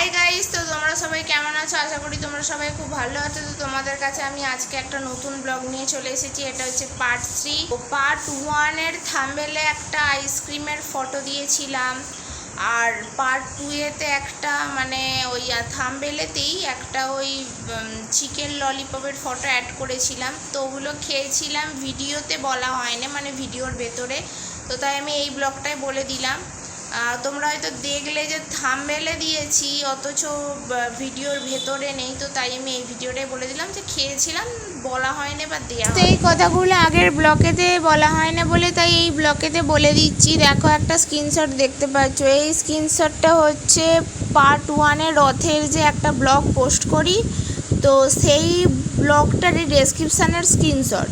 Hi guys, তো তোমরা সবাই কেমন আছো? আশা করি তোমরা সবাই খুব ভালো আছো। তো তোমাদের কাছে আমি আজকে একটা নতুন ব্লগ নিয়ে চলে এসেছি। এটা হচ্ছে পার্ট 3। পার্ট 1 এর থাম্বনেলে একটা আইসক্রিমের ফটো দিয়েছিলাম, আর পার্ট 2 এতে একটা মানে ওই থাম্বনেলেতেই একটা ওই চিকেন ললিপপের ফটো অ্যাড করেছিলাম। তো ওগুলো খেয়েছিলাম, ভিডিওতে বলা হয়নি, মানে ভিডিওর ভেতরে। তো তাই আমি এই ব্লগটাই বলে দিলাম। তোমরা হয়তো দেখলে যে থাম্বনেলে দিয়েছি, অথচ ভিডিওর ভেতরে নেই। তো তাই আমি এই ভিডিওটাই বলে দিলাম যে খেয়েছিলাম, বলা হয়নি বা দেওয়া। তো এই কথাগুলো আগের ব্লকেতে বলা হয় না বলে তাই এই ব্লকেতে বলে দিচ্ছি। দেখো, একটা স্ক্রিনশট দেখতে পাচ্ছ। এই স্ক্রিনশটটা হচ্ছে পার্ট 1-এর রথের যে একটা ব্লগ পোস্ট করি, তো সেই ব্লগটারই ডেসক্রিপশানের স্ক্রিনশট।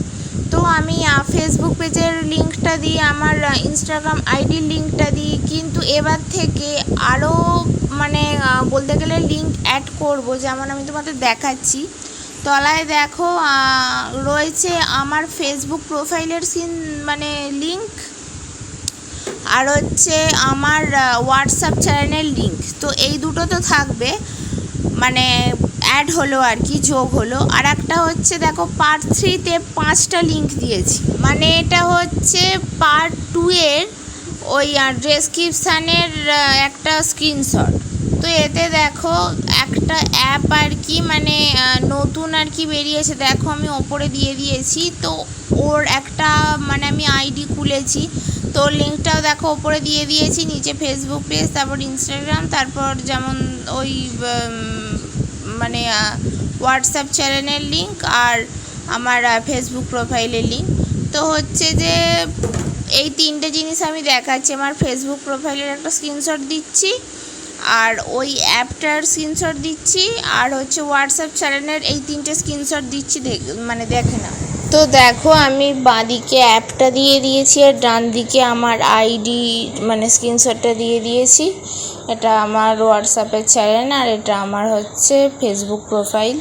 তো আমি ফেসবুক পেজের লিঙ্কটা দিই, আমার ইনস্টাগ্রাম আইডির লিঙ্কটা দিই, কিন্তু এবার থেকে আরও মানে বলতে গেলে লিঙ্ক অ্যাড করব। যেমন আমি তোমাদের দেখাচ্ছি, তলায় দেখো রয়েছে আমার ফেসবুক প্রোফাইলের মানে লিঙ্ক, আর হচ্ছে আমার হোয়াটসঅ্যাপ চ্যানেলের লিঙ্ক। তো এই দুটো তো থাকবে, মানে অ্যাড হলো আর কি, যোগ হলো। আর একটা হচ্ছে দেখো, পার্ট 3-তে 5টা লিঙ্ক দিয়েছি, মানে এটা হচ্ছে পার্ট 2-এর ওই ডেসক্রিপশানের একটা স্ক্রিনশট। তো এতে দেখো একটা অ্যাপ আর কি, মানে নতুন আর কি বেরিয়েছে। দেখো আমি ওপরে দিয়ে দিয়েছি, তো ওর একটা মানে আমি আইডি খুলেছি, তো লিঙ্কটাও দেখো ওপরে দিয়ে দিয়েছি। নিচে ফেসবুক পেজ, তারপর ইনস্টাগ্রাম, তারপর যেমন ওই মানে হোয়াটসঅ্যাপ চ্যানেলের লিঙ্ক আর আমার ফেসবুক প্রোফাইলের লিঙ্ক। তো হচ্ছে যে এই 3টে জিনিস আমি দেখাচ্ছি। আমার ফেসবুক প্রোফাইলের একটা স্ক্রিনশট দিচ্ছি, আর ওই অ্যাপটার স্ক্রিনশট দিচ্ছি, আর হচ্ছে হোয়াটসঅ্যাপ চ্যানেলের এই 3টে স্ক্রিনশট দিচ্ছি, মানে দেখে না। তো দেখো আমি বাঁদিকে অ্যাপটা দিয়ে দিয়েছি, আর ডান দিকে আমার আইডি মানে স্ক্রিনশটটা দিয়ে দিয়েছি। এটা আমার হোয়াটসঅ্যাপের চ্যানেল, আর এটা আমার হচ্ছে ফেসবুক প্রোফাইল।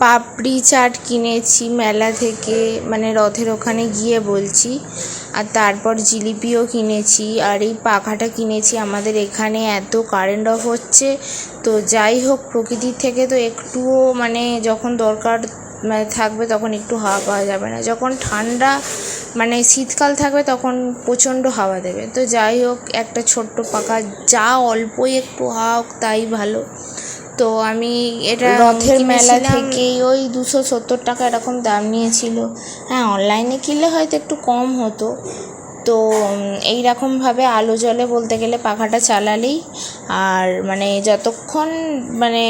পাপড়ি চাট কিনেছি মেলা থেকে, মানে রথের ওখানে গিয়ে বলছি। আর তারপর জিলিপিও কিনেছি, আর এই পাখাটা কিনেছি। আমাদের এখানে এত কারেন্ট অফ হচ্ছে, তো যাই হোক, প্রকৃতির থেকে তো একটুও মানে যখন দরকার মানে থাকবে তখন একটু হাওয়া পাওয়া যাবে না। যখন ঠান্ডা মানে শীতকাল থাকবে তখন প্রচণ্ড হাওয়া দেবে। তো যাই হোক, একটা ছোট্ট পাখা, যা অল্পই একটু হাওয়া হোক তাই ভালো। তো আমি এটা রথের মেলা থেকেই ওই 270 টাকা এরকম দাম নিয়েছিল। হ্যাঁ, অনলাইনে কিনলে হয়তো একটু কম হতো। তো এইরকমভাবে আলো জ্বলে বলতে গেলে পাখাটা চালালেই, আর মানে যতক্ষণ মানে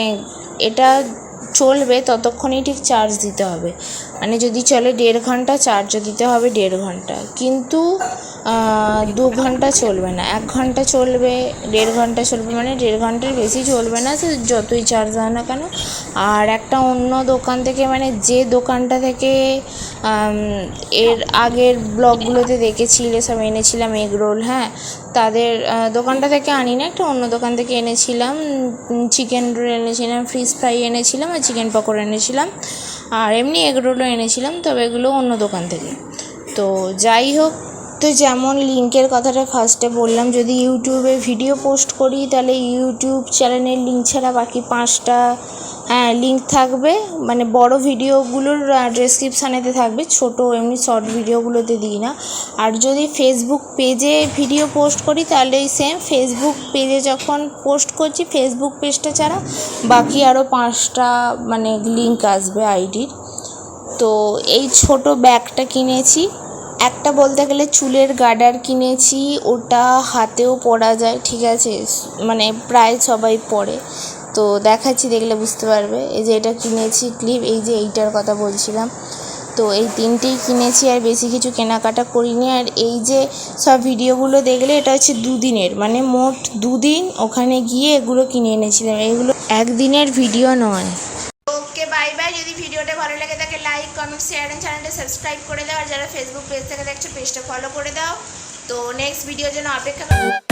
এটা চলবে ততক্ষণই ঠিক চার্জ দিতে হবে। মানে যদি চলে 1.5 ঘন্টা, চার্জও দিতে হবে 1.5 ঘন্টা, কিন্তু 2 ঘন্টা চলবে না, 1 ঘন্টা চলবে, 1.5 ঘন্টা চলবে, মানে 1.5 ঘন্টার বেশি চলবে না, তো যতই চার্জ হয় না কেন। আর একটা অন্য দোকান থেকে, মানে যে দোকানটা থেকে এর আগের ব্লগগুলোতে দেখেছিলে সব এনেছিলাম এগরোল, হ্যাঁ, তাদের দোকানটা থেকে আনি না, একটা অন্য দোকান থেকে এনেছিলাম। চিকেন রোল এনেছিলাম, ফিশ ফ্রাই এনেছিলাম, আর চিকেন পকোড়া এনেছিলাম, আর এমনি এগরোলও এনেছিলাম, তবে এগুলো অন্য দোকান থেকে। তো যাই হোক, তো যেমন লিঙ্কের কথাটা ফার্স্টে বললাম, যদি ইউটিউবে ভিডিও পোস্ট করি তাহলে ইউটিউব চ্যানেলের লিঙ্ক ছাড়া বাকি 5টা লিঙ্ক থাকবে, মানে বড় ভিডিওগুলোর ডেসক্রিপশানেতে থাকবে, ছোট এমনি শর্ট ভিডিওগুলোতে দিই না। আর যদি ফেসবুক পেজে ভিডিও পোস্ট করি তাহলে সেম ফেসবুক পেজে যখন পোস্ট করছি, ফেসবুক পেজটা ছাড়া বাকি আরও 5টা মানে লিঙ্ক আসবে আইডির। তো এই ছোট ব্যাগটা কিনেছি, একটা বলতে গেলে চুলের গার্ডার কিনেছি, ওটা হাতেও পরা যায়, ঠিক আছে, মানে প্রায় সবাই পরে। তো দেখাচ্ছি, দেখলে বুঝতে পারবে। এই যে এটা কিনেছি ক্লিপ, এই যে এইটার কথা বলছিলাম। তো এই 3টেই কিনেছি, আর বেশি কিছু কেনাকাটা করিনি। আর এই যে সব ভিডিওগুলো দেখলে, এটা হচ্ছে 2 দিনের, মানে মোট 2 দিন ওখানে গিয়ে এগুলো কিনে এনেছিলাম, এগুলো একদিনের ভিডিও নয়। ওকে, বাই বাই। যদি ভিডিওটা ভালো লাগে থাকে লাইক, কমেন্ট, শেয়ার এন্ড চ্যানেলটা সাবস্ক্রাইব করে দাও। আর যারা ফেসবুক পেজ থেকে দেখছো পেজটা ফলো করে দাও। তো নেক্সট ভিডিওর জন্য অপেক্ষা করো।